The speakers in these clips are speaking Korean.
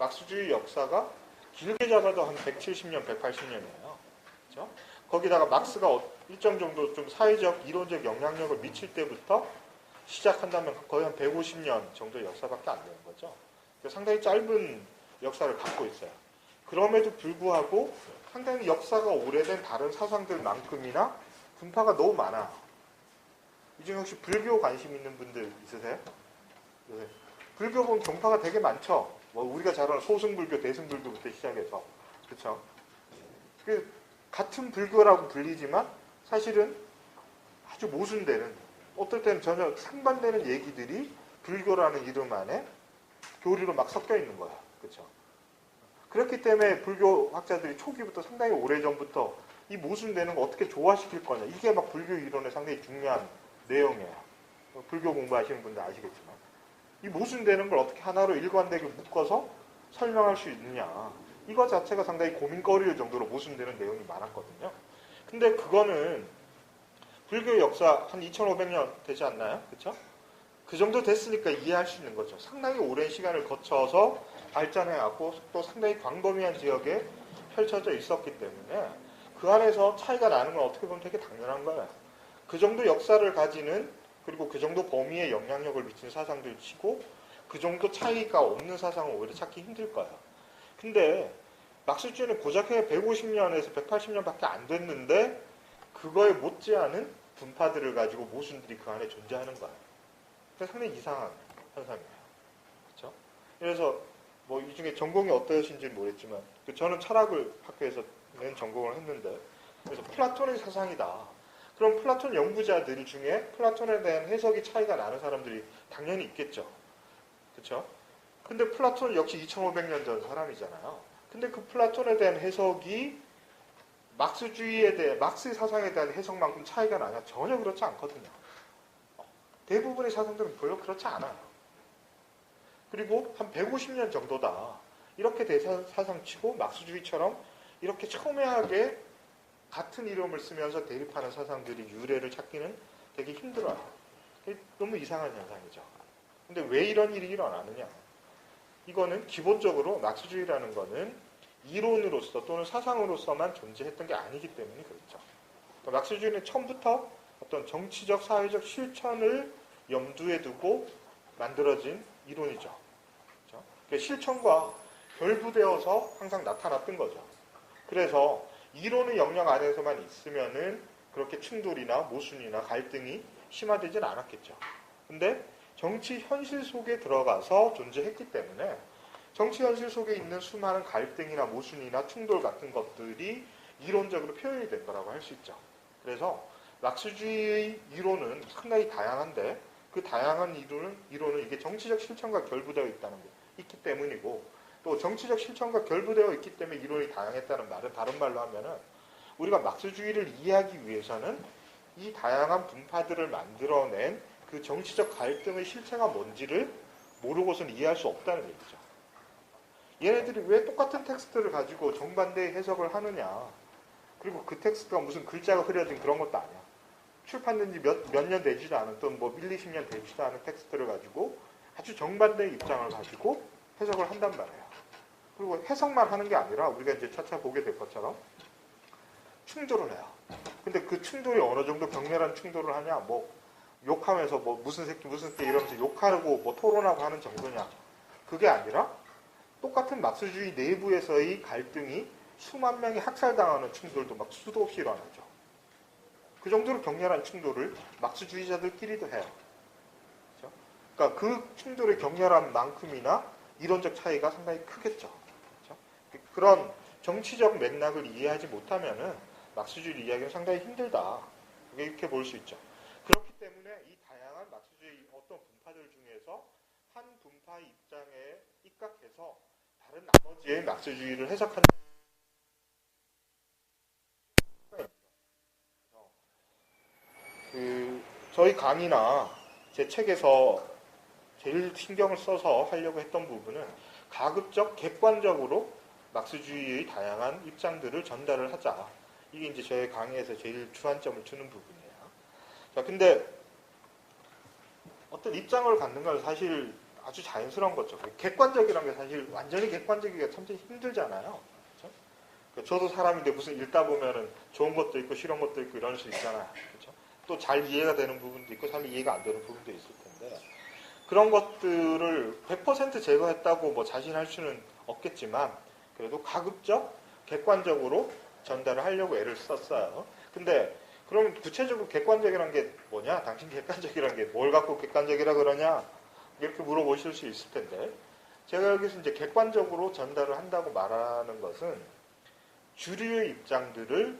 막스주의 역사가 길게 잡아도 한 170년, 180년이에요. 그렇죠? 거기다가 막스가 일정 정도 좀 사회적, 이론적 영향력을 미칠 때부터 시작한다면 거의 한 150년 정도의 역사밖에 안 되는 거죠. 상당히 짧은 역사를 갖고 있어요. 그럼에도 불구하고 상당히 역사가 오래된 다른 사상들만큼이나 분파가 너무 많아요. 이 중에 혹시 불교 관심 있는 분들 있으세요? 네. 불교 보면 종파가 되게 많죠. 뭐 우리가 잘 아는 소승불교, 대승불교부터 시작해서. 그렇죠? 같은 불교라고 불리지만 사실은 아주 모순되는, 어떨 때는 전혀 상반되는 얘기들이 불교라는 이름 안에 교리로 막 섞여 있는 거야. 그렇죠? 그렇기 때문에 불교 학자들이 초기부터 상당히 오래전부터 이 모순되는 거 어떻게 조화시킬 거냐. 이게 막 불교 이론의 상당히 중요한 내용이에요. 불교 공부하시는 분들 아시겠지만. 이 모순되는 걸 어떻게 하나로 일관되게 묶어서 설명할 수 있느냐. 이거 자체가 상당히 고민거리일 정도로 모순되는 내용이 많았거든요. 근데 그거는 불교 역사 한 2500년 되지 않나요? 그렇죠? 그 정도 됐으니까 이해할 수 있는 거죠. 상당히 오랜 시간을 거쳐서 발전해왔고 또 상당히 광범위한 지역에 펼쳐져 있었기 때문에 그 안에서 차이가 나는 건 어떻게 보면 되게 당연한 거예요. 그 정도 역사를 가지는, 그리고 그 정도 범위에 영향력을 미친 사상들 치고 그 정도 차이가 없는 사상은 오히려 찾기 힘들 거예요. 근데 막스주의는 고작 150년에서 180년밖에 안 됐는데 그거에 못지않은 분파들을 가지고 모순들이 그 안에 존재하는 거예요. 그래서 상당히 이상한 현상이에요. 그렇죠? 그래서 뭐 이 중에 전공이 어떠신지는 모르겠지만 저는 철학을 학교에서는 전공을 했는데, 그래서 플라톤의 사상이다. 그럼 플라톤 연구자들 중에 플라톤에 대한 해석이 차이가 나는 사람들이 당연히 있겠죠. 그렇죠? 근데 플라톤 역시 2500년 전 사람이잖아요. 근데 그 플라톤에 대한 해석이 막스주의에 대해, 막스의 사상에 대한 해석만큼 차이가 나냐? 전혀 그렇지 않거든요. 대부분의 사상들은 별로 그렇지 않아요. 그리고 한 150년 정도다. 이렇게 대사상치고 막스주의처럼 이렇게 첨예하게 같은 이름을 쓰면서 대립하는 사상들이 유래를 찾기는 되게 힘들어요. 너무 이상한 현상이죠. 근데 왜 이런 일이 일어나느냐? 이거는 기본적으로 막스주의라는 거는 이론으로서 또는 사상으로서만 존재했던 게 아니기 때문에 그렇죠. 그러니까 막스주의는 처음부터 어떤 정치적, 사회적 실천을 염두에 두고 만들어진 이론이죠. 그렇죠? 그러니까 실천과 결부되어서 항상 나타났던 거죠. 그래서 이론의 영역 안에서만 있으면은 그렇게 충돌이나 모순이나 갈등이 심화되진 않았겠죠. 근데 정치 현실 속에 들어가서 존재했기 때문에 정치 현실 속에 있는 수많은 갈등이나 모순이나 충돌 같은 것들이 이론적으로 표현이 된 거라고 할 수 있죠. 그래서 막스주의의 이론은 상당히 다양한데 그 다양한 이론은 이게 정치적 실천과 결부되어 있다는 게 있기 때문이고, 또 정치적 실천과 결부되어 있기 때문에 이론이 다양했다는 말은 다른 말로 하면은 우리가 막스주의를 이해하기 위해서는 이 다양한 분파들을 만들어낸 그 정치적 갈등의 실체가 뭔지를 모르고서는 이해할 수 없다는 얘기죠. 얘네들이 왜 똑같은 텍스트를 가지고 정반대의 해석을 하느냐. 그리고 그 텍스트가 무슨 글자가 흐려진 그런 것도 아니야. 출판된 지 몇 년 되지도 않은, 또는 뭐 1, 20년 되지도 않은 텍스트를 가지고 아주 정반대의 입장을 가지고 해석을 한단 말이에요. 그리고 해석만 하는 게 아니라 우리가 이제 차차 보게 될 것처럼 충돌을 해요. 근데 그 충돌이 어느 정도 격렬한 충돌을 하냐, 뭐 욕하면서 뭐 무슨 새끼 이러면서 욕하고 뭐 토론하고 하는 정도냐. 그게 아니라 똑같은 막스주의 내부에서의 갈등이 수만 명이 학살당하는 충돌도 막 수도 없이 일어나죠. 그 정도로 격렬한 충돌을 막스주의자들끼리도 해요. 그렇죠? 그러니까 그 충돌의 격렬한 만큼이나 이론적 차이가 상당히 크겠죠. 그렇죠? 그런 정치적 맥락을 이해하지 못하면은 막스주의 이야기는 상당히 힘들다. 이렇게 볼 수 있죠. 그렇기 때문에 이 다양한 막스주의 어떤 분파들 중에서 한 분파의 입장에 입각해서 다른 나머지의 막스주의를 해석하는 저희 강의나 제 책에서 제일 신경을 써서 하려고 했던 부분은 가급적 객관적으로 막스주의의 다양한 입장들을 전달을 하자. 이게 이제 저희 강의에서 제일 주안점을 두는 부분이에요. 자, 근데 어떤 입장을 갖는 건 사실 아주 자연스러운 거죠. 객관적이라는 게 사실 완전히 객관적이기가 참 힘들잖아요. 그렇죠? 저도 사람인데 무슨 읽다 보면은 좋은 것도 있고 싫은 것도 있고 이럴 수 있잖아요. 그렇죠? 또 잘 이해가 되는 부분도 있고 잘 이해가 안 되는 부분도 있을 텐데 그런 것들을 100% 제거했다고 뭐 자신할 수는 없겠지만 그래도 가급적 객관적으로 전달을 하려고 애를 썼어요. 근데 그럼 구체적으로 객관적이란 게 뭐냐? 당신 객관적이란 게 뭘 갖고 객관적이라 그러냐? 이렇게 물어보실 수 있을 텐데 제가 여기서 이제 객관적으로 전달을 한다고 말하는 것은 주류의 입장들을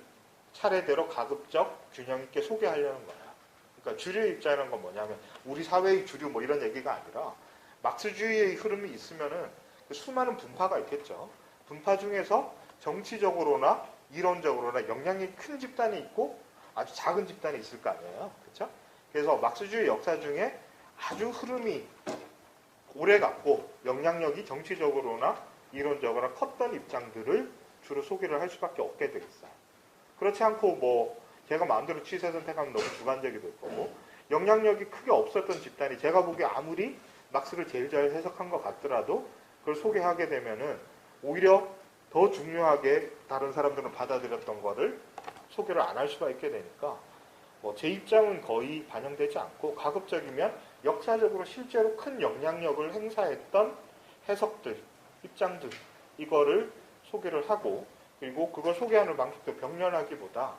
차례대로 가급적 균형 있게 소개하려는 거예요. 그러니까 주류의 입장이라는 건 뭐냐면 우리 사회의 주류 뭐 이런 얘기가 아니라 막스주의의 흐름이 있으면은 수많은 분파가 있겠죠. 분파 중에서 정치적으로나 이론적으로나 영향이 큰 집단이 있고 아주 작은 집단이 있을 거 아니에요. 그렇죠? 그래서 막스주의 역사 중에 아주 흐름이 오래갔고 영향력이 정치적으로나 이론적으로나 컸던 입장들을 주로 소개를 할 수밖에 없게 되겠어요. 그렇지 않고 뭐 제가 마음대로 취사 선택하면 너무 주관적이 될 거고 영향력이 크게 없었던 집단이 제가 보기에 아무리 막스를 제일 잘 해석한 것 같더라도 그걸 소개하게 되면은 오히려 더 중요하게 다른 사람들은 받아들였던 거를 소개를 안 할 수가 있게 되니까 뭐 제 입장은 거의 반영되지 않고 가급적이면 역사적으로 실제로 큰 영향력을 행사했던 해석들, 입장들 이거를 소개를 하고 그리고 그걸 소개하는 방식도 병렬하기보다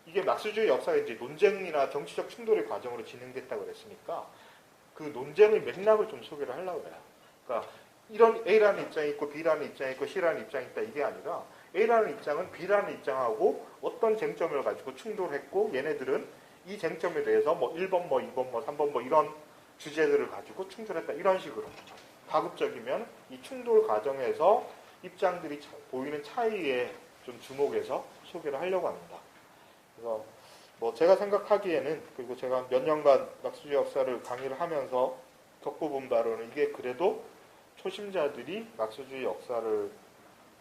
이게 막스주의 역사가 이제 논쟁이나 정치적 충돌의 과정으로 진행됐다고 그랬으니까 그 논쟁의 맥락을 좀 소개를 하려고 해요. 그러니까 이런 A라는 입장이 있고 B라는 입장이 있고 C라는 입장이 있다 이게 아니라 A라는 입장은 B라는 입장하고 어떤 쟁점을 가지고 충돌했고 얘네들은 이 쟁점에 대해서 뭐 1번 뭐 2번 뭐 3번 뭐 이런 주제들을 가지고 충돌했다 이런 식으로 가급적이면 이 충돌 과정에서 입장들이 보이는 차이에 좀 주목해서 소개를 하려고 합니다. 그래서 뭐 제가 생각하기에는 그리고 제가 몇 년간 막스주의 역사를 강의를 하면서 겪어본 바로는 이게 그래도 초심자들이 막스주의 역사를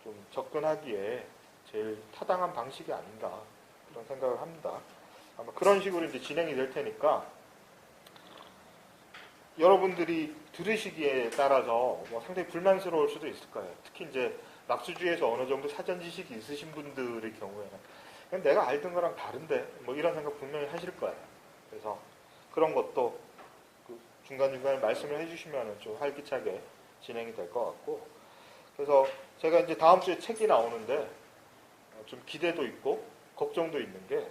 좀 접근하기에 제일 타당한 방식이 아닌가 그런 생각을 합니다. 아마 그런 식으로 이제 진행이 될 테니까 여러분들이 들으시기에 따라서 뭐 상당히 불만스러울 수도 있을 거예요. 특히 이제 막스주의에서 어느 정도 사전 지식이 있으신 분들의 경우에는 그냥 내가 알던 거랑 다른데 뭐 이런 생각 분명히 하실 거예요. 그래서 그런 것도 그 중간중간에 말씀을 해주시면 좀 활기차게 진행이 될 것 같고 그래서 제가 이제 다음 주에 책이 나오는데 좀 기대도 있고 걱정도 있는 게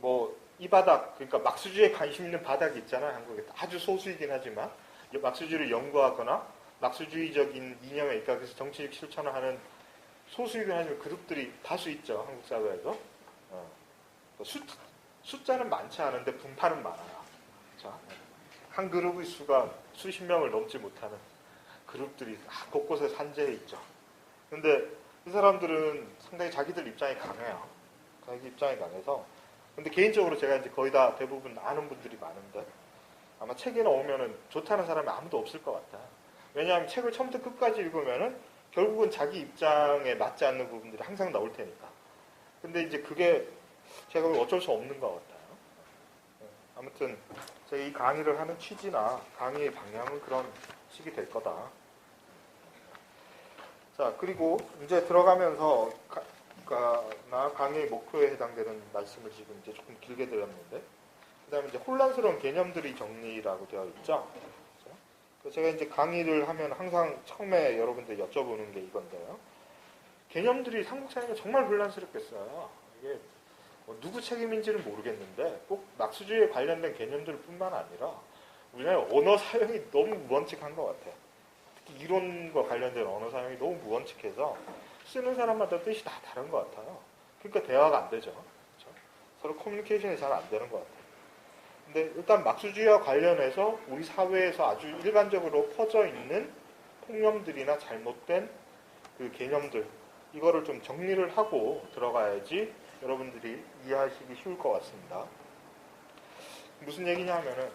뭐 이 바닥 그러니까 막스주의에 관심 있는 바닥이 있잖아요. 한국에 아주 소수이긴 하지만 막스주의를 연구하거나 막스주의적인 이념에 입각해서 정치적 실천을 하는 소수이긴 하지만 그룹들이 다수 있죠. 한국 사회에서 숫자는 많지 않은데 분파는 많아요. 자, 한 그룹의 수가 수십 명을 넘지 못하는 그룹들이 곳곳에 산재해 있죠. 근데 이 사람들은 상당히 자기들 입장이 강해요. 자기 입장이 강해서. 근데 개인적으로 제가 이제 거의 다 대부분 아는 분들이 많은데 아마 책에 나오면은 좋다는 사람이 아무도 없을 것 같아요. 왜냐하면 책을 처음부터 끝까지 읽으면은 결국은 자기 입장에 맞지 않는 부분들이 항상 나올 테니까. 근데 이제 그게 제가 어쩔 수 없는 것 같아요. 아무튼 제가 이 강의를 하는 취지나 강의의 방향은 그런 식이 될 거다. 자, 그리고 이제 들어가면서 강의의 목표에 해당되는 말씀을 지금 이제 조금 길게 드렸는데, 그 다음에 이제 혼란스러운 개념들이 정리라고 되어 있죠. 그래서 제가 이제 강의를 하면 항상 처음에 여러분들 여쭤보는 게 이건데요. 개념들이 한국 사회가 정말 혼란스럽겠어요. 이게 뭐 누구 책임인지는 모르겠는데 꼭 막스주의에 관련된 개념들 뿐만 아니라 우리나라 언어 사용이 너무 무원칙한 것 같아요. 특히 이론과 관련된 언어 사용이 너무 무원칙해서 쓰는 사람마다 뜻이 다 다른 것 같아요. 그러니까 대화가 안 되죠. 그렇죠? 서로 커뮤니케이션이 잘 안 되는 것 같아요. 근데 일단 막스주의와 관련해서 우리 사회에서 아주 일반적으로 퍼져 있는 통념들이나 잘못된 그 개념들 이거를 좀 정리를 하고 들어가야지 여러분들이 이해하시기 쉬울 것 같습니다. 무슨 얘기냐 하면은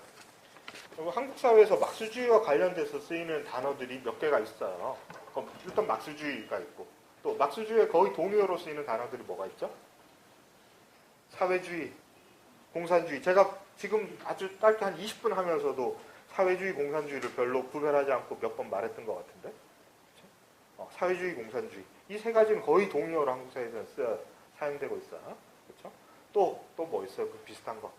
한국 사회에서 막스주의와 관련돼서 쓰이는 단어들이 몇 개가 있어요. 일단 막스주의가 있고 또 막스주의의 거의 동의어로 쓰이는 단어들이 뭐가 있죠? 사회주의, 공산주의. 제가 지금 아주 짧게 한 20분 하면서도 사회주의, 공산주의를 별로 구별하지 않고 몇 번 말했던 것 같은데. 그렇죠? 사회주의, 공산주의. 이 세 가지는 거의 동의어로 한국 사회에서는 사용되고 있어요. 그렇죠? 또 뭐 있어요? 그 비슷한 거.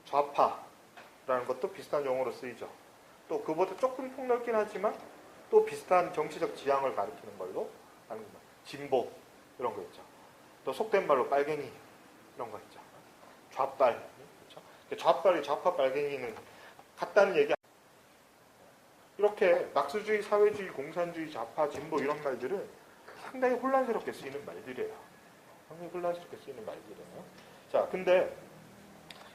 좌파라는 것도 비슷한 용어로 쓰이죠. 또 그보다 조금 폭넓긴 하지만 또 비슷한 정치적 지향을 가리키는 걸로 하는 거. 진보 이런 거 있죠. 또 속된 말로 빨갱이 이런 거 있죠. 좌빨. 그렇죠? 좌빨이 좌파 빨갱이는 같다는 얘기. 이렇게 막스주의, 사회주의, 공산주의, 좌파, 진보 이런 말들은 상당히 혼란스럽게 쓰이는 말들이에요. 상당히 혼란스럽게 쓰이는 말들이에요. 자, 근데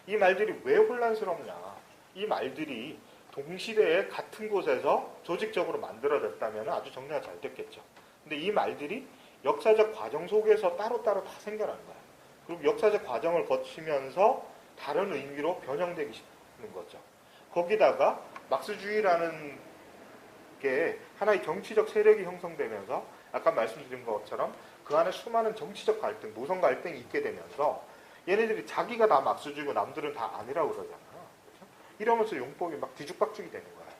이 말들이 왜 혼란스럽냐? 이 말들이 동시대에 같은 곳에서 조직적으로 만들어졌다면 아주 정리가 잘 됐겠죠. 근데 이 말들이 역사적 과정 속에서 따로따로 다 생겨난 거예요. 그리고 역사적 과정을 거치면서 다른 의미로 변형되기 시작하는 거죠. 거기다가 막스주의라는 게 하나의 정치적 세력이 형성되면서 아까 말씀드린 것처럼 그 안에 수많은 정치적 갈등, 노선 갈등이 있게 되면서 얘네들이 자기가 다 막스주의고 남들은 다 아니라고 그러잖아요. 그렇죠? 이러면서 용법이 막 뒤죽박죽이 되는 거예요.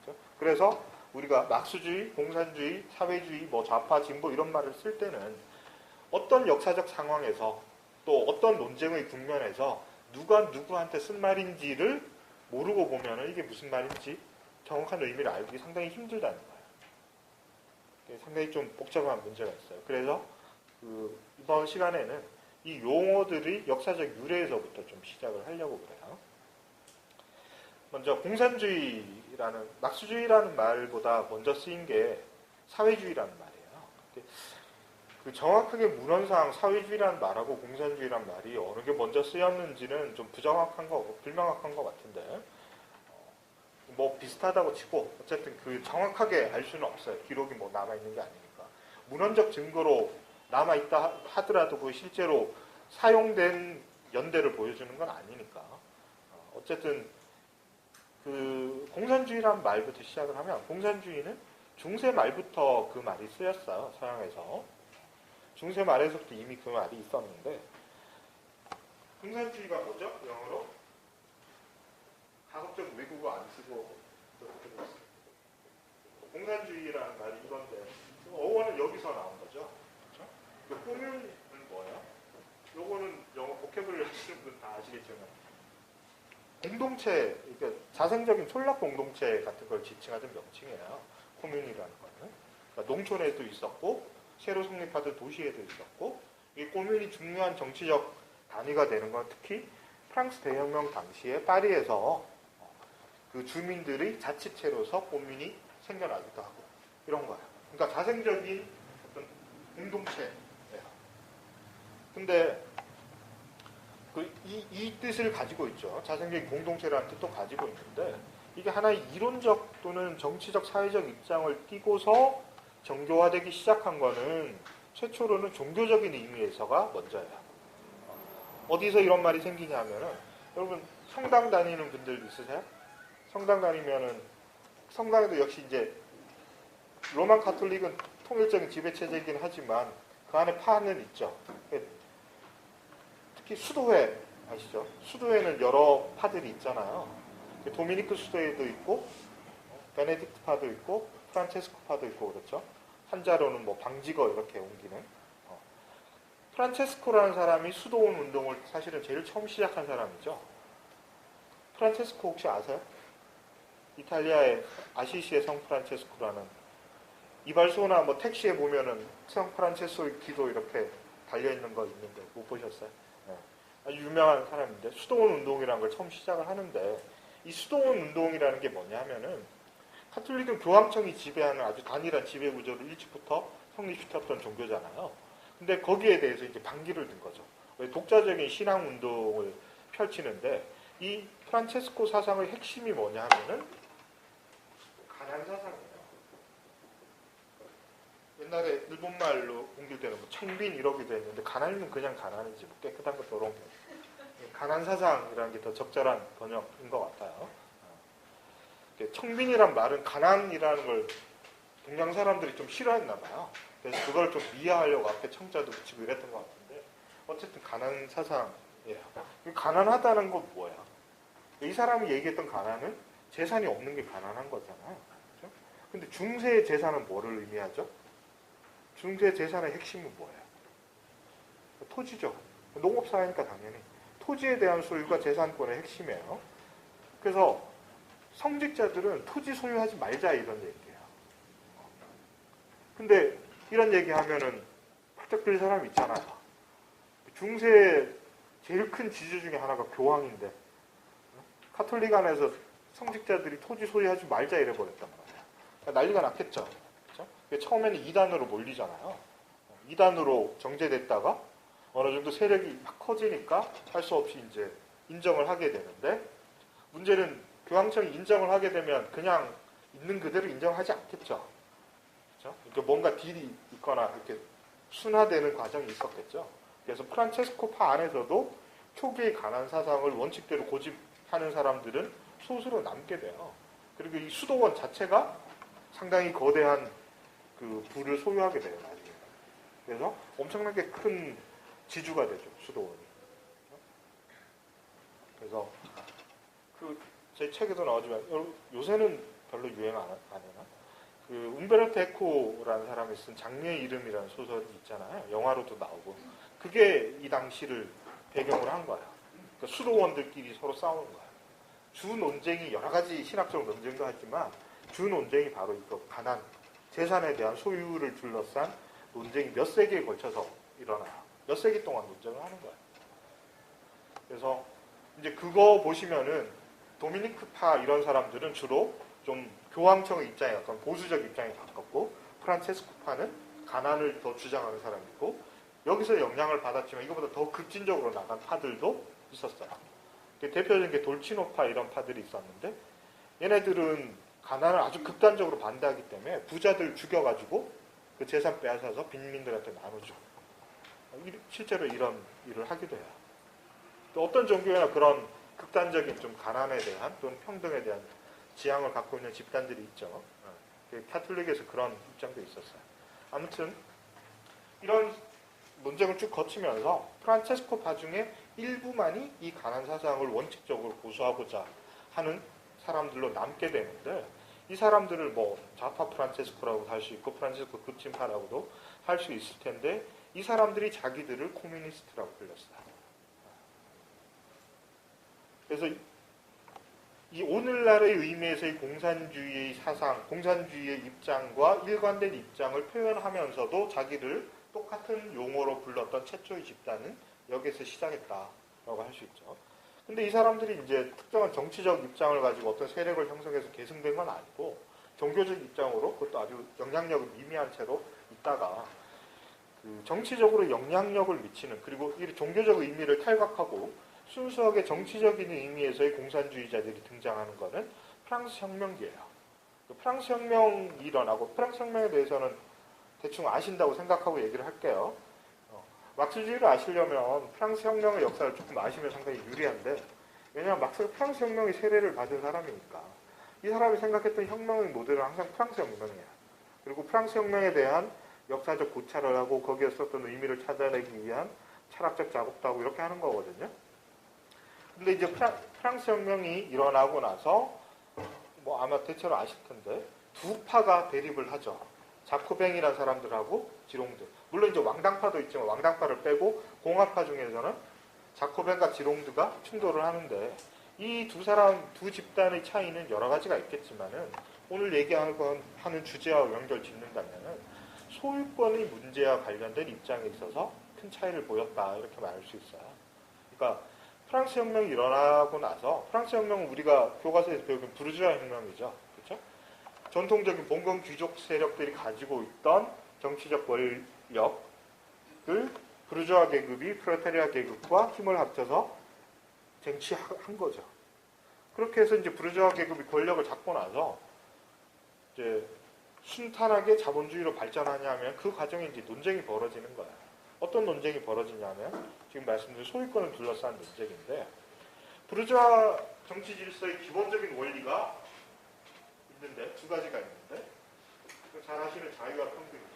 그렇죠? 그래서 우리가 막스주의, 공산주의, 사회주의, 뭐 좌파, 진보 이런 말을 쓸 때는 어떤 역사적 상황에서 또 어떤 논쟁의 국면에서 누가 누구한테 쓴 말인지를 모르고 보면 이게 무슨 말인지 정확한 의미를 알기 상당히 힘들다는 거예요. 상당히 좀 복잡한 문제가 있어요. 그래서 이번 시간에는 이 용어들의 역사적 유래에서부터 좀 시작을 하려고 그래요. 먼저 공산주의라는, 막스주의라는 말보다 먼저 쓰인 게 사회주의라는 말이에요. 그 정확하게 문헌상 사회주의라는 말하고 공산주의라는 말이 어느 게 먼저 쓰였는지는 좀 불명확한 것 같은데, 뭐 비슷하다고 치고 어쨌든 그 정확하게 알 수는 없어요. 기록이 뭐 남아있는 게 아니니까. 문헌적 증거로 남아있다 하더라도 그 실제로 사용된 연대를 보여주는 건 아니니까. 어쨌든 그 공산주의라는 말부터 시작을 하면, 공산주의는 중세 말부터 그 말이 쓰였어요. 서양에서. 중세 말에서부터 이미 그 말이 있었는데, 공산주의가 뭐죠? 영어로? 가급적 외국어 안 쓰고 공산주의라는 말이 이건데, 어원은 여기서 나온 거죠. 그렇죠? 그 꾸면은 뭐예요? 요거는 영어 보캐블러리 하시는 분 다 아시겠지만 공동체, 그러니까 자생적인 촌락 공동체 같은 걸 지칭하는 명칭이에요. 코뮌이라는 거는. 그러니까 농촌에도 있었고 새로 성립하던 도시에도 있었고, 이 코뮌이 중요한 정치적 단위가 되는 건 특히 프랑스 대혁명 당시에 파리에서 그 주민들의 자치체로서 코뮌이 생겨나기도 하고 이런 거예요. 그러니까 자생적인 어떤 공동체예요. 근데 이 뜻을 가지고 있죠. 자생적인 공동체라는 뜻도 가지고 있는데, 이게 하나의 이론적 또는 정치적 사회적 입장을 띠고서 정교화되기 시작한 거는 최초로는 종교적인 의미에서가 먼저예요. 어디서 이런 말이 생기냐면은, 여러분 성당 다니는 분들 있으세요? 성당 다니면은 성당에도 역시 이제 로만 가톨릭은 통일적인 지배체제이긴 하지만 그 안에 파는 있죠. 특히 수도회 아시죠? 수도회는 여러 파들이 있잖아요. 도미니크 수도회도 있고 베네딕트 파도 있고 프란체스코 파도 있고 그렇죠. 한자로는 뭐 방직어 이렇게 옮기는. 프란체스코라는 사람이 수도원 운동을 사실은 제일 처음 시작한 사람이죠. 프란체스코 혹시 아세요? 이탈리아의 아시시의 성 프란체스코라는, 이발소나 뭐 택시에 보면은 성 프란체스코의 기도 이렇게 달려있는 거 있는데 못 보셨어요? 네. 아주 유명한 사람인데, 수도원 운동이라는 걸 처음 시작을 하는데, 이 수도원 운동이라는 게 뭐냐면은 카톨릭은 교황청이 지배하는 아주 단일한 지배 구조를 일찍부터 성립시켰던 종교잖아요. 근데 거기에 대해서 이제 반기를 든 거죠. 독자적인 신앙 운동을 펼치는데, 이 프란체스코 사상의 핵심이 뭐냐 하면은 가난 사상이에요. 옛날에 일본말로 옮길 때는 뭐 청빈 이러기도 했는데, 가난이면 그냥 가난이지 뭐 깨끗한 거 더러운 거. 가난 사상이라는 게 더 적절한 번역인 것 같아요. 청빈이란 말은 가난이라는 걸 동양 사람들이 좀 싫어했나 봐요. 그래서 그걸 좀 미화하려고 앞에 청자도 붙이고 이랬던 것 같은데, 어쨌든 가난 사상이에요. 가난하다는 건 뭐야? 이 사람이 얘기했던 가난은 재산이 없는 게 가난한 거잖아요. 그렇죠? 근데 중세의 재산은 뭐를 의미하죠? 중세 재산의 핵심은 뭐예요? 토지죠. 농업사회니까 당연히 토지에 대한 소유가 재산권의 핵심이에요. 그래서 성직자들은 토지 소유하지 말자 이런 얘기예요. 근데 이런 얘기하면은 펄쩍 들 사람 있잖아요. 중세의 제일 큰 지주 중에 하나가 교황인데 카톨릭 안에서 성직자들이 토지 소유하지 말자 이래버렸단 말이에요. 그러니까 난리가 났겠죠. 그렇죠? 처음에는 이단으로 몰리잖아요. 이단으로 정제됐다가 어느 정도 세력이 막 커지니까 할 수 없이 이제 인정을 하게 되는데 문제는 교황청이 인정을 하게 되면 그냥 있는 그대로 인정하지 않겠죠. 그렇죠? 그러니까 뭔가 딜이 있거나 이렇게 순화되는 과정이 있었겠죠. 그래서 프란체스코 파 안에서도 초기의 가난 사상을 원칙대로 고집하는 사람들은 소수로 남게 돼요. 그리고 이 수도원 자체가 상당히 거대한 그 부를 소유하게 돼요, 나중에. 그래서 엄청나게 큰 지주가 되죠, 수도원이. 그래서 제 책에도 나오지만 요새는 별로 유행 안 해나? 그 움베르토 에코라는 사람이 쓴 장미의 이름이라는 소설이 있잖아요. 영화로도 나오고. 그게 이 당시를 배경으로 한 거예요. 그러니까 수도원들끼리 서로 싸우는 거예요. 주 논쟁이 여러 가지 신학적 논쟁도 하지만 주 논쟁이 바로 이거 가난, 재산에 대한 소유를 둘러싼 논쟁이 몇 세기에 걸쳐서 일어나요. 몇 세기 동안 논쟁을 하는 거예요. 그래서 이제 그거 보시면은 도미니크파 이런 사람들은 주로 좀 교황청의 입장에 약간 보수적 입장에 가깝고 프란체스코파는 가난을 더 주장하는 사람이고 여기서 영향을 받았지만 이거보다 더 급진적으로 나간 파들도 있었어요. 대표적인 게 돌치노파 이런 파들이 있었는데 얘네들은 가난을 아주 극단적으로 반대하기 때문에 부자들 죽여가지고 그 재산 빼앗아서 빈민들한테 나누죠. 실제로 이런 일을 하기도 해요. 또 어떤 종교에나 그런 극단적인 좀 가난에 대한 또는 평등에 대한 지향을 갖고 있는 집단들이 있죠. 카톨릭에서 그런 입장도 있었어요. 아무튼 이런 논쟁을 쭉 거치면서 프란체스코파 중에 일부만이 이 가난 사상을 원칙적으로 고수하고자 하는 사람들로 남게 되는데 이 사람들을 뭐 좌파 프란체스코라고도 할 수 있고 프란체스코 급진파라고도 할 수 있을 텐데 이 사람들이 자기들을 코뮤니스트라고 불렀어요. 그래서 이 오늘날의 의미에서의 공산주의의 사상, 공산주의의 입장과 일관된 입장을 표현하면서도 자기를 똑같은 용어로 불렀던 최초의 집단은 여기에서 시작했다라고 할 수 있죠. 근데 이 사람들이 이제 특정한 정치적 입장을 가지고 어떤 세력을 형성해서 계승된 건 아니고 종교적 입장으로 그것도 아주 영향력을 미미한 채로 있다가 그 정치적으로 영향력을 미치는 그리고 이 종교적 의미를 탈각하고 순수하게 정치적인 의미에서의 공산주의자들이 등장하는 것은 프랑스 혁명기예요. 프랑스 혁명이 일어나고 프랑스 혁명에 대해서는 대충 아신다고 생각하고 얘기를 할게요. 막스주의를 아시려면 프랑스 혁명의 역사를 조금 아시면 상당히 유리한데 왜냐하면 막스가 프랑스 혁명의 세례를 받은 사람이니까 이 사람이 생각했던 혁명의 모델은 항상 프랑스 혁명이에요. 그리고 프랑스 혁명에 대한 역사적 고찰을 하고 거기에 썼던 의미를 찾아내기 위한 철학적 작업도 하고 이렇게 하는 거거든요. 근데 이제 프랑스 혁명이 일어나고 나서 뭐 아마 대체로 아실 텐데 두 파가 대립을 하죠. 자코뱅이라는 사람들하고 지롱드. 물론 이제 왕당파도 있지만 왕당파를 빼고 공화파 중에서는 자코뱅과 지롱드가 충돌을 하는데 이 두 집단의 차이는 여러 가지가 있겠지만은 오늘 얘기하는 주제와 연결 짓는다면은 소유권의 문제와 관련된 입장에 있어서 큰 차이를 보였다 이렇게 말할 수 있어요. 그러니까 프랑스 혁명이 일어나고 나서 프랑스 혁명은 우리가 교과서에서 배우는 부르주아 혁명이죠. 그렇죠? 전통적인 봉건 귀족 세력들이 가지고 있던 정치적 권력을 부르주아 계급이 프롤레타리아 계급과 힘을 합쳐서 쟁취한 거죠. 그렇게 해서 이제 부르주아 계급이 권력을 잡고 나서 이제 순탄하게 자본주의로 발전하냐면 그 과정에 이제 논쟁이 벌어지는 거예요. 어떤 논쟁이 벌어지냐면 지금 말씀드린 소유권을 둘러싼 논쟁인데 부르주아 정치 질서의 기본적인 원리가 있는데 두 가지가 있는데 잘 아시는 자유와 평등이죠.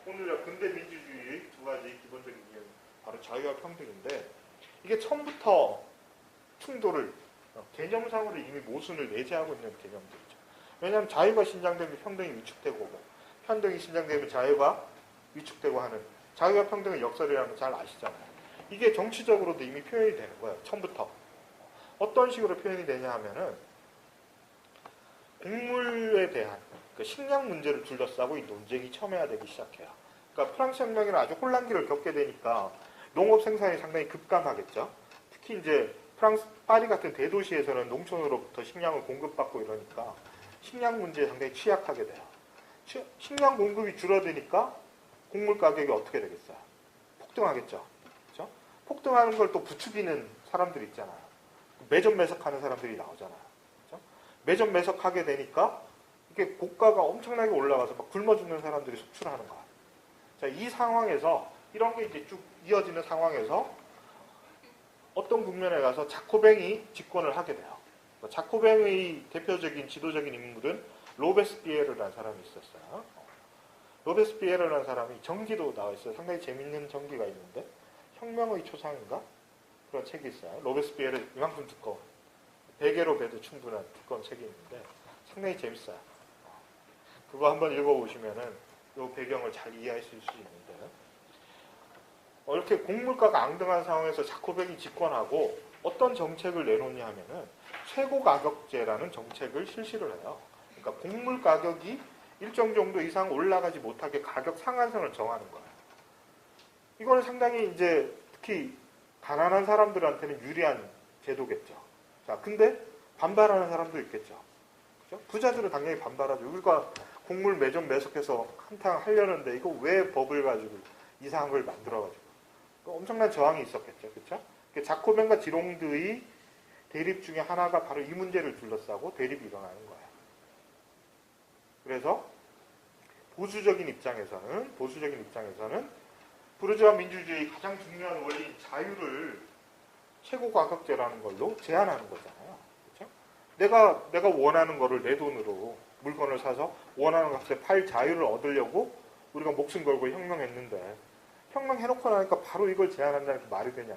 오늘 근대 민주주의의 두 가지 기본적인 이유는 바로 자유와 평등인데 이게 처음부터 충돌을 개념상으로 이미 모순을 내재하고 있는 개념들이죠. 왜냐하면 자유가 신장되면 평등이 위축되고 오고, 평등이 신장되면 자유가 위축되고 하는, 자유와 평등의 역설이라는 거 잘 아시잖아요. 이게 정치적으로도 이미 표현이 되는 거예요. 처음부터. 어떤 식으로 표현이 되냐 하면은 곡물에 대한 그 식량 문제를 둘러싸고 이 논쟁이 첨예화되기 시작해요. 그러니까 프랑스 혁명에는 아주 혼란기를 겪게 되니까 농업 생산이 상당히 급감하겠죠. 특히 이제 프랑스 파리 같은 대도시에서는 농촌으로부터 식량을 공급받고 이러니까 식량 문제에 상당히 취약하게 돼요. 식량 공급이 줄어드니까 곡물 가격이 어떻게 되겠어요? 폭등하겠죠. 그렇죠? 폭등하는 걸 또 부추기는 사람들이 있잖아요. 매점 매석하는 사람들이 나오잖아요. 그렇죠? 매점 매석하게 되니까 이게 고가가 엄청나게 올라가서 막 굶어 죽는 사람들이 속출하는 거야. 자, 이 상황에서 이런 게 이제 쭉 이어지는 상황에서 어떤 국면에 가서 자코뱅이 집권을 하게 돼요. 자코뱅의 대표적인 지도적인 인물은 로베스피에르라는 사람이 있었어요. 로베스피에르라는 사람이 전기도 나와 있어요. 상당히 재밌는 전기가 있는데 혁명의 초상인가? 그런 책이 있어요. 로베스피에르 이만큼 두꺼운 100개로 배도 충분한 두꺼운 책이 있는데 상당히 재밌어요. 그거 한번 읽어보시면은 이 배경을 잘 이해하실 수 있는데요. 이렇게 곡물가가 앙등한 상황에서 자코뱅이 집권하고 어떤 정책을 내놓냐 하면은 최고가격제라는 정책을 실시를 해요. 그러니까 곡물 가격이 일정 정도 이상 올라가지 못하게 가격 상한선을 정하는 거예요. 이거는 상당히 이제 특히 가난한 사람들한테는 유리한 제도겠죠. 자, 근데 반발하는 사람도 있겠죠. 그렇죠? 부자들은 당연히 반발하죠. 우리가 곡물 매점 매석해서 한탕 하려는데 이거 왜 법을 가지고 이상한 걸 만들어가지고 엄청난 저항이 있었겠죠. 그렇죠? 자코뱅과 지롱드의 대립 중에 하나가 바로 이 문제를 둘러싸고 대립이 일어나는 거예요. 그래서 보수적인 입장에서는 부르주아 민주주의 가장 중요한 원리인 자유를 최고가격제라는 걸로 제한하는 거잖아요. 그렇죠? 내가 원하는 거를 내 돈으로 물건을 사서 원하는 값에 팔 자유를 얻으려고 우리가 목숨 걸고 혁명했는데 혁명해놓고 나니까 바로 이걸 제한한다는 게 말이 되냐.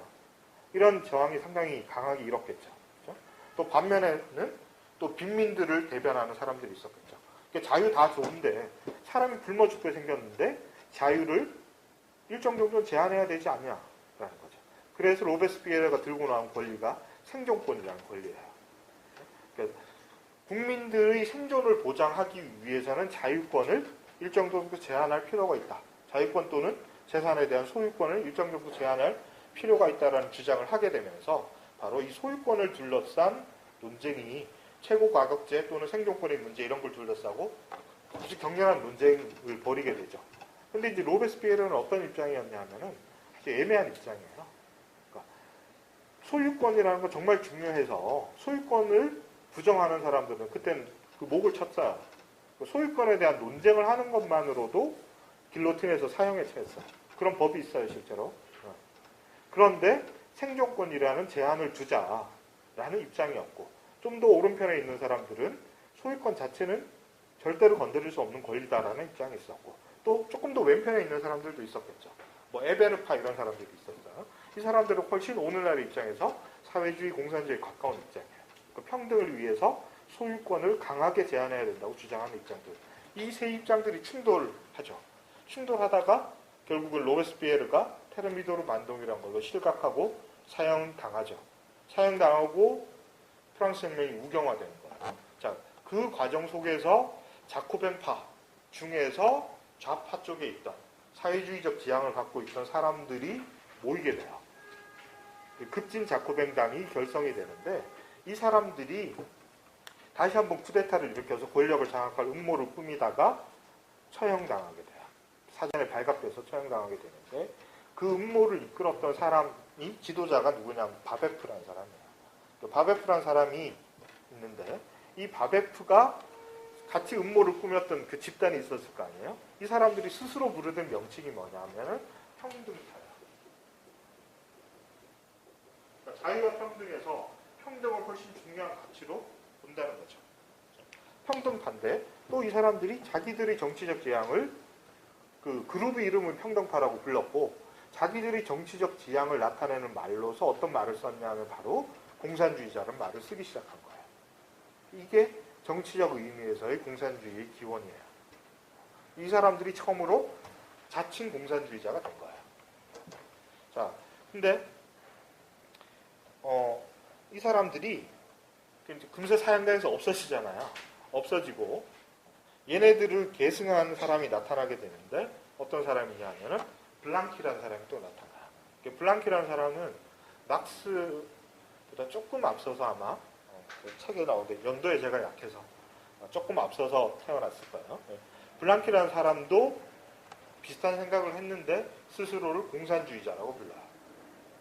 이런 저항이 상당히 강하게 일었겠죠. 그렇죠? 또 반면에는 또 빈민들을 대변하는 사람들이 있었겠죠. 자유 다 좋은데 사람이 굶어 죽게 생겼는데 자유를 일정 정도 제한해야 되지 않냐라는 거죠. 그래서 로베스피에르가 들고 나온 권리가 생존권이라는 권리예요. 그러니까 국민들의 생존을 보장하기 위해서는 자유권을 일정 정도 제한할 필요가 있다. 자유권 또는 재산에 대한 소유권을 일정 정도 제한할 필요가 있다는 주장을 하게 되면서 바로 이 소유권을 둘러싼 논쟁이 최고가격제 또는 생존권의 문제 이런 걸 둘러싸고 아주 격렬한 논쟁을 벌이게 되죠. 근데 이제 로베스피에르는 어떤 입장이었냐 하면은 아주 애매한 입장이에요. 그러니까 소유권이라는 건 정말 중요해서 소유권을 부정하는 사람들은 그때는 그 목을 쳤어요. 소유권에 대한 논쟁을 하는 것만으로도 길로틴에서 사형에 처했어요. 그런 법이 있어요, 실제로. 그런데 생존권이라는 제한을 두자라는 입장이었고 좀 더 오른편에 있는 사람들은 소유권 자체는 절대로 건드릴 수 없는 권리다라는 입장이 있었고 또 조금 더 왼편에 있는 사람들도 있었겠죠. 뭐 에베르파 이런 사람들이 있었어요. 이 사람들은 훨씬 오늘날의 입장에서 사회주의 공산주의에 가까운 입장이에요. 그 평등을 위해서 소유권을 강하게 제한해야 된다고 주장하는 입장들. 이 세 입장들이 충돌하죠. 충돌하다가 결국은 로베스피에르가 테르미도르 만동이라는 걸로 실각하고 사형당하죠. 사형당하고 프랑스 혁명이 우경화되는 거예요. 자, 그 과정 속에서 자코뱅파 중에서 좌파 쪽에 있던 사회주의적 지향을 갖고 있던 사람들이 모이게 돼요. 급진 자코뱅당이 결성이 되는데 이 사람들이 다시 한번 쿠데타를 일으켜서 권력을 장악할 음모를 꾸미다가 처형당하게 돼요. 사전에 발각돼서 처형당하게 되는데 그 음모를 이끌었던 사람이 지도자가 누구냐면 바베프라는 사람이에요. 바베프라는 사람이 있는데 이 바베프가 같이 음모를 꾸몄던 그 집단이 있었을 거 아니에요? 이 사람들이 스스로 부르던 명칭이 뭐냐면은 평등파예요. 그러니까 자유와 평등에서 평등을 훨씬 중요한 가치로 본다는 거죠. 평등파인데 또 이 사람들이 자기들의 정치적 지향을 그 그룹의 이름을 평등파라고 불렀고 자기들의 정치적 지향을 나타내는 말로서 어떤 말을 썼냐면 바로 공산주의자라는 말을 쓰기 시작한 거예요. 이게 정치적 의미에서의 공산주의의 기원이에요. 이 사람들이 처음으로 자칭 공산주의자가 된 거예요. 자, 근데 이 사람들이 금세 사형당에서 없어지잖아요. 없어지고 얘네들을 계승한 사람이 나타나게 되는데 어떤 사람이냐 하면은 블랑키라는 사람이 또 나타나요. 블랑키라는 사람은 막스보다 조금 앞서서 아마 그 책에 나오는데 연도에 제가 약해서 조금 앞서서 태어났을 거예요. 블랑키라는 사람도 비슷한 생각을 했는데 스스로를 공산주의자라고 불러요.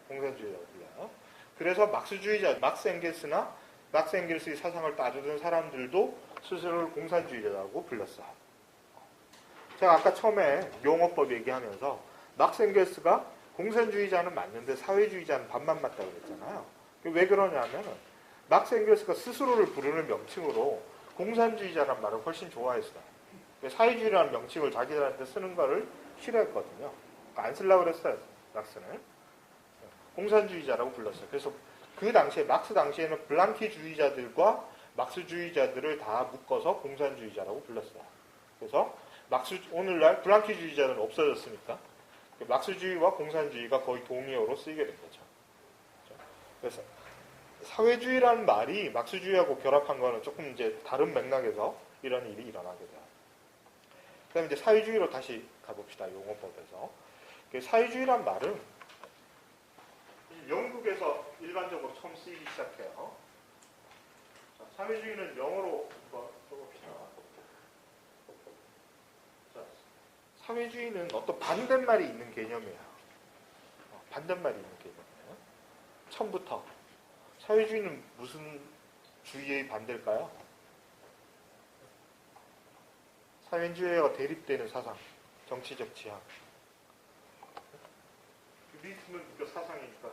공산주의자라고 불러요. 그래서 막스주의자, 막스 앵겔스의 사상을 따르던 사람들도 스스로를 공산주의자라고 불렀어요. 제가 아까 처음에 용어법 얘기하면서 막스 앵겔스가 공산주의자는 맞는데 사회주의자는 반만 맞다고 그랬잖아요. 왜 그러냐면 막스 앵겔스가 스스로를 부르는 명칭으로 공산주의자란 말을 훨씬 좋아했어요. 사회주의라는 명칭을 자기들한테 쓰는 거를 싫어했거든요. 그러니까 안 쓰려고 그랬어요. 막스는. 공산주의자라고 불렀어요. 그래서 그 당시에 막스 당시에는 블랑키주의자들과 막스주의자들을 다 묶어서 공산주의자라고 불렀어요. 그래서 오늘날 블랑키주의자는 없어졌으니까 막스주의와 공산주의가 거의 동의어로 쓰이게 된 거죠. 그래서 사회주의라는 말이 막스주의하고 결합한 거는 조금 이제 다른 맥락에서 이런 일이 일어나게 돼요. 그 다음에 이제 사회주의로 다시 가봅시다. 용어법에서. 사회주의란 말은 영국에서 일반적으로 처음 쓰이기 시작해요. 자, 사회주의는 영어로 한번 써봅시다. 자, 사회주의는 어떤 반대말이 있는 개념이에요. 반대말이 있는 개념이에요. 처음부터. 사회주의는 무슨 주의의 반대일까요? 사회주의와 대립되는 사상, 정치적 지향. 리즘은 그 사상이니까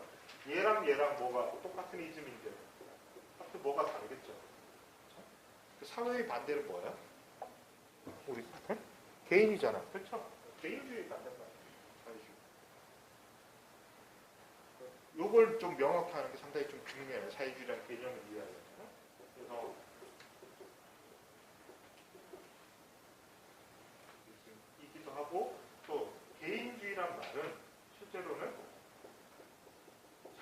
얘랑 뭐가 똑같은 이즘인데 뭐가 다르겠죠. 그 사회의 반대는 뭐예요? 우리 개인이잖아. 그렇죠? 개인주의 반대가 사회주의. 요걸 좀 명확히 하는 게 상당히 좀 중요해요. 사회주의라는 개념을 이해하려면. 그래서 이기도 하고 또 개인주의란 말은 실제로는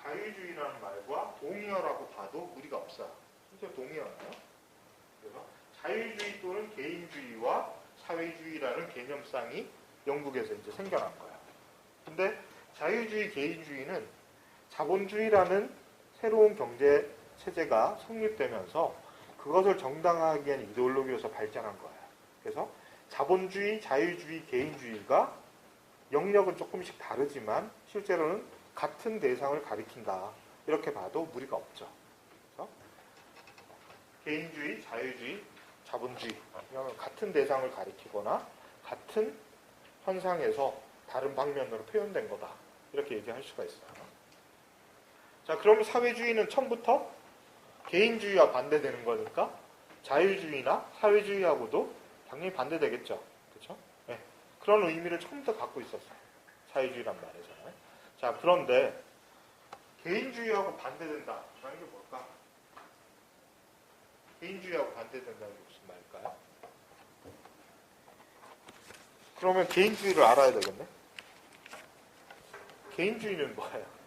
자유주의라는 말과 동의어라고 봐도 무리가 없어요. 실제 동의어나요? 그래서 자유주의 또는 개인주의와 사회주의라는 개념상이 영국에서 이제 생겨난 거예요. 근데 자유주의, 개인주의는 자본주의라는 새로운 경제 체제가 성립되면서 그것을 정당화하기 위한 이데올로기로서 발전한 거예요. 그래서 자본주의, 자유주의, 개인주의가 영역은 조금씩 다르지만 실제로는 같은 대상을 가리킨다. 이렇게 봐도 무리가 없죠. 그래서 개인주의, 자유주의, 자본주의 이런 같은 대상을 가리키거나 같은 현상에서 다른 방면으로 표현된 거다. 이렇게 얘기할 수가 있어요. 자, 그럼 사회주의는 처음부터 개인주의와 반대되는 거니까 자유주의나 사회주의하고도 당연히 반대되겠죠. 그렇죠? 네. 그런 의미를 처음부터 갖고 있었어요. 사회주의란 말에서는. 자, 그런데 개인주의하고 반대된다. 라는 게 뭘까? 개인주의하고 반대된다는 게 무슨 말일까요? 그러면 개인주의를 알아야 되겠네. 개인주의는 뭐예요?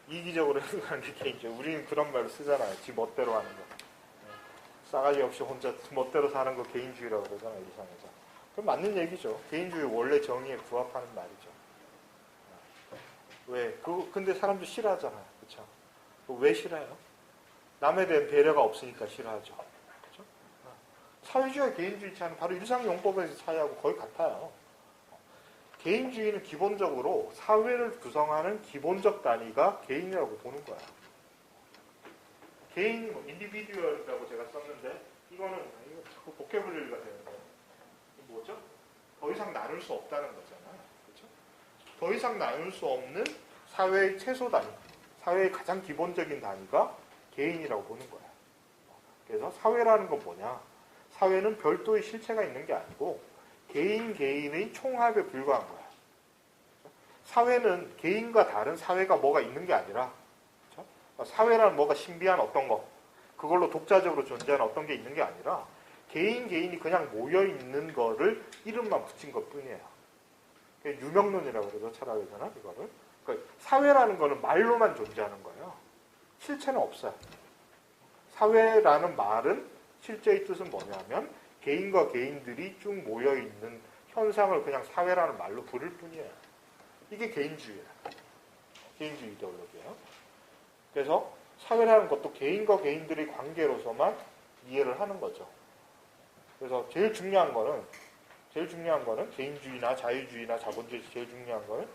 이기적으로 해석하는 게 개인주의. 우리는 그런 말을 쓰잖아요. 지 멋대로 하는 거. 싸가지 없이 혼자 멋대로 사는 거 개인주의라고 그러잖아요. 이상해서. 그럼 맞는 얘기죠. 개인주의 원래 정의에 부합하는 말이죠. 왜? 근데 사람들 싫어하잖아요. 그쵸? 왜 싫어요? 남에 대한 배려가 없으니까 싫어하죠. 그쵸? 사회주의와 개인주의 차이는 바로 일상용법에서 차이하고 거의 같아요. 개인주의는 기본적으로 사회를 구성하는 기본적 단위가 개인이라고 보는 거야. 개인, 인디비듀얼이라고 제가 썼는데, 이거 보캐블러리가 되는데, 뭐죠? 더 이상 나눌 수 없다는 거잖아요. 그렇죠? 더 이상 나눌 수 없는 사회의 최소 단위, 사회의 가장 기본적인 단위가 개인이라고 보는 거야. 그래서 사회라는 건 뭐냐? 사회는 별도의 실체가 있는 게 아니고 개인의 총합에 불과한 거야. 사회는 개인과 다른 사회가 뭐가 있는 게 아니라, 그렇죠? 사회라는 뭐가 신비한 어떤 거, 그걸로 독자적으로 존재하는 어떤 게 있는 게 아니라 개인이 그냥 모여 있는 거를 이름만 붙인 것 뿐이에요. 유명론이라고 그러죠, 철학에서는 이거를. 그러니까 사회라는 거는 말로만 존재하는 거예요. 실체는 없어요. 사회라는 말은 실제의 뜻은 뭐냐면 개인과 개인들이 쭉 모여 있는 현상을 그냥 사회라는 말로 부를 뿐이에요. 이게 개인주의예요. 개인주의 이데올로기예요. 그래서 사회라는 것도 개인과 개인들의 관계로서만 이해를 하는 거죠. 그래서 제일 중요한 거는 개인주의나 자유주의나 자본주의에서 제일 중요한 거는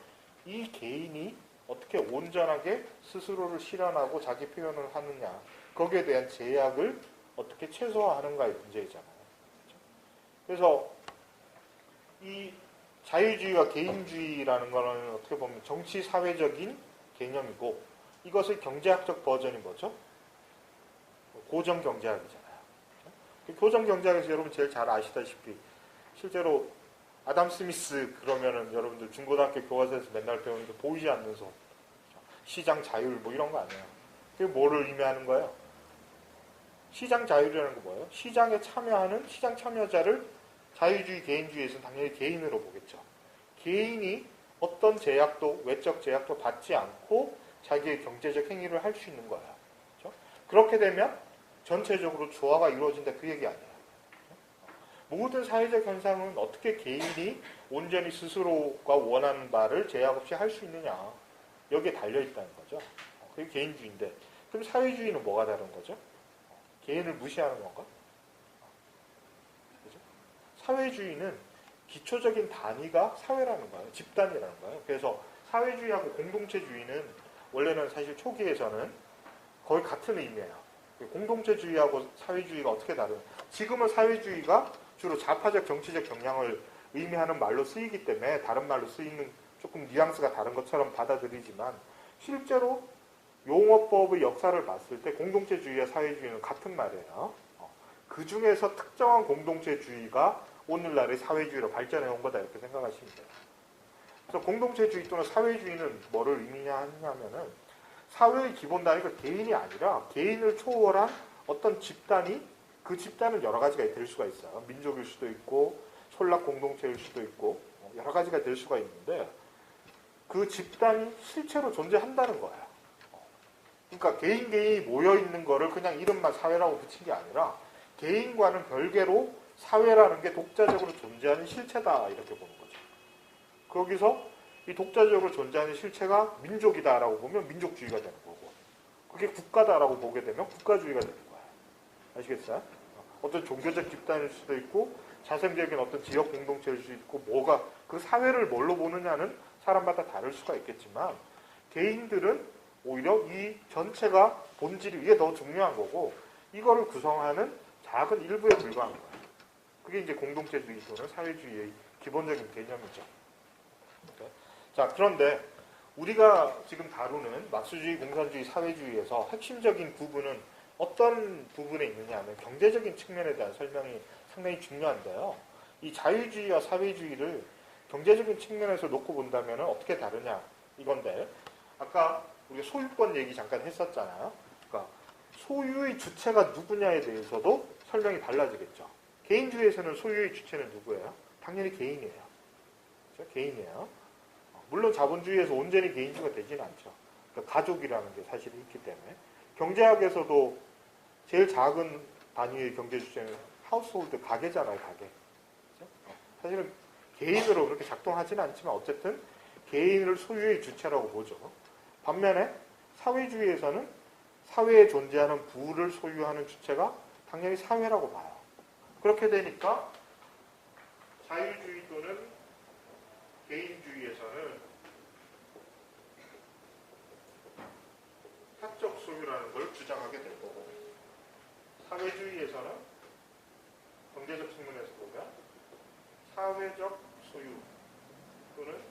이 개인이 어떻게 온전하게 스스로를 실현하고 자기 표현을 하느냐, 거기에 대한 제약을 어떻게 최소화하는가의 문제이잖아요. 그래서 이 자유주의와 개인주의라는 거는 어떻게 보면 정치 사회적인 개념이고, 이것의 경제학적 버전이 뭐죠? 고정 경제학이잖아요. 고정 경제학에서 여러분 제일 잘 아시다시피 실제로 아담 스미스 그러면은 여러분들 중고등학교 교과서에서 맨날 배우는 게 보이지 않는 소, 시장 자율 뭐 이런 거 아니에요. 그게 뭐를 의미하는 거예요? 시장 자율이라는 거 뭐예요? 시장에 참여하는 시장 참여자를 자유주의, 개인주의에서는 당연히 개인으로 보겠죠. 개인이 어떤 제약도, 외적 제약도 받지 않고 자기의 경제적 행위를 할 수 있는 거예요. 그렇죠? 그렇게 되면 전체적으로 조화가 이루어진다, 그 얘기 아니에요. 모든 사회적 현상은 어떻게 개인이 온전히 스스로가 원하는 바를 제약 없이 할 수 있느냐, 여기에 달려있다는 거죠. 그게 개인주의인데, 그럼 사회주의는 뭐가 다른 거죠? 개인을 무시하는 건가? 그죠? 사회주의는 기초적인 단위가 사회라는 거예요. 집단이라는 거예요. 그래서 사회주의하고 공동체주의는 원래는 사실 초기에서는 거의 같은 의미예요. 공동체주의하고 사회주의가 어떻게 다르냐. 지금은 사회주의가 주로 좌파적 정치적 경향을 의미하는 말로 쓰이기 때문에 다른 말로 쓰이는 조금 뉘앙스가 다른 것처럼 받아들이지만, 실제로 용어법의 역사를 봤을 때 공동체주의와 사회주의는 같은 말이에요. 그 중에서 특정한 공동체주의가 오늘날의 사회주의로 발전해 온 거다, 이렇게 생각하시면 돼요. 그래서 공동체주의 또는 사회주의는 뭐를 의미하냐면은 사회의 기본 단위가 개인이 아니라 개인을 초월한 어떤 집단이, 그 집단은 여러 가지가 될 수가 있어요. 민족일 수도 있고촌락 공동체일 수도 있고 여러 가지가 될 수가 있는데, 그 집단이 실체로 존재한다는 거예요. 그러니까 개인이 모여있는 거를 그냥 이름만 사회라고 붙인 게 아니라 개인과는 별개로 사회라는 게 독자적으로 존재하는 실체다, 이렇게 보는 거죠. 거기서 이 독자적으로 존재하는 실체가 민족이다라고 보면 민족주의가 되는 거고, 그게 국가다라고 보게 되면 국가주의가 되는 거예요. 아시겠어요? 어떤 종교적 집단일 수도 있고 자생적인 어떤 지역 공동체일 수도 있고, 뭐가 그 사회를 뭘로 보느냐는 사람마다 다를 수가 있겠지만, 개인들은 오히려 이 전체가 본질이, 이게 더 중요한 거고, 이거를 구성하는 작은 일부에 불과한 거예요. 그게 이제 공동체주의 또는 사회주의의 기본적인 개념이죠. 자, 그런데 우리가 지금 다루는 막스주의, 공산주의, 사회주의에서 핵심적인 부분은 어떤 부분에 있느냐 하면 경제적인 측면에 대한 설명이 상당히 중요한데요. 이 자유주의와 사회주의를 경제적인 측면에서 놓고 본다면 어떻게 다르냐, 이건데, 아까 우리가 소유권 얘기 잠깐 했었잖아요. 그러니까 소유의 주체가 누구냐에 대해서도 설명이 달라지겠죠. 개인주의에서는 소유의 주체는 누구예요? 당연히 개인이에요. 그렇죠? 개인이에요. 물론 자본주의에서 온전히 개인주의가 되지는 않죠. 그러니까 가족이라는 게 사실 있기 때문에. 경제학에서도 제일 작은 단위의 경제 주체는 하우스홀드, 가게잖아요, 가게. 그렇죠? 사실은 개인으로 그렇게 작동하지는 않지만 어쨌든 개인을 소유의 주체라고 보죠. 반면에 사회주의에서는 사회에 존재하는 부를 소유하는 주체가 당연히 사회라고 봐요. 그렇게 되니까 자유주의 또는 개인주의에서는 사적 소유라는 걸 주장하게 될 거고, 사회주의에서는 경제적 측면에서 보면 사회적 소유 또는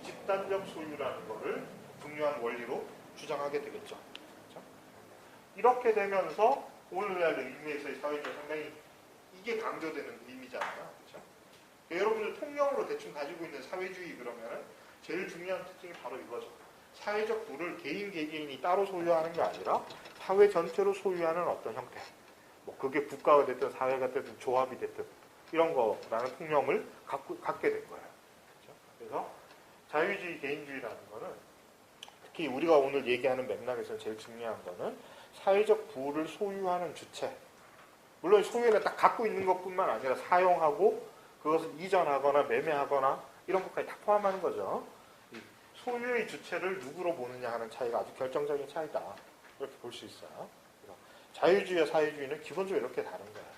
집단적 소유라는 것을 중요한 원리로 주장하게 되겠죠. 그렇죠? 이렇게 되면서 오늘날 의미에서의 사회주의가 상당히 이게 강조되는 의미잖아요. 그렇죠? 여러분들 통념으로 대충 가지고 있는 사회주의 그러면은 제일 중요한 특징이 바로 이거죠. 사회적 부를 개인이 따로 소유하는 게 아니라 사회 전체로 소유하는 어떤 형태. 뭐 그게 국가가 됐든 사회가 됐든 조합이 됐든 이런 거라는 통념을 갖게 된 거예요. 그렇죠? 그래서 자유주의, 개인주의라는 거는 특히 우리가 오늘 얘기하는 맥락에서 제일 중요한 거는 사회적 부를 소유하는 주체. 물론 소유는 딱 갖고 있는 것뿐만 아니라 사용하고 그것을 이전하거나 매매하거나 이런 것까지 다 포함하는 거죠. 이 소유의 주체를 누구로 보느냐 하는 차이가 아주 결정적인 차이다. 이렇게 볼 수 있어요. 그래서 자유주의와 사회주의는 기본적으로 이렇게 다른 거예요.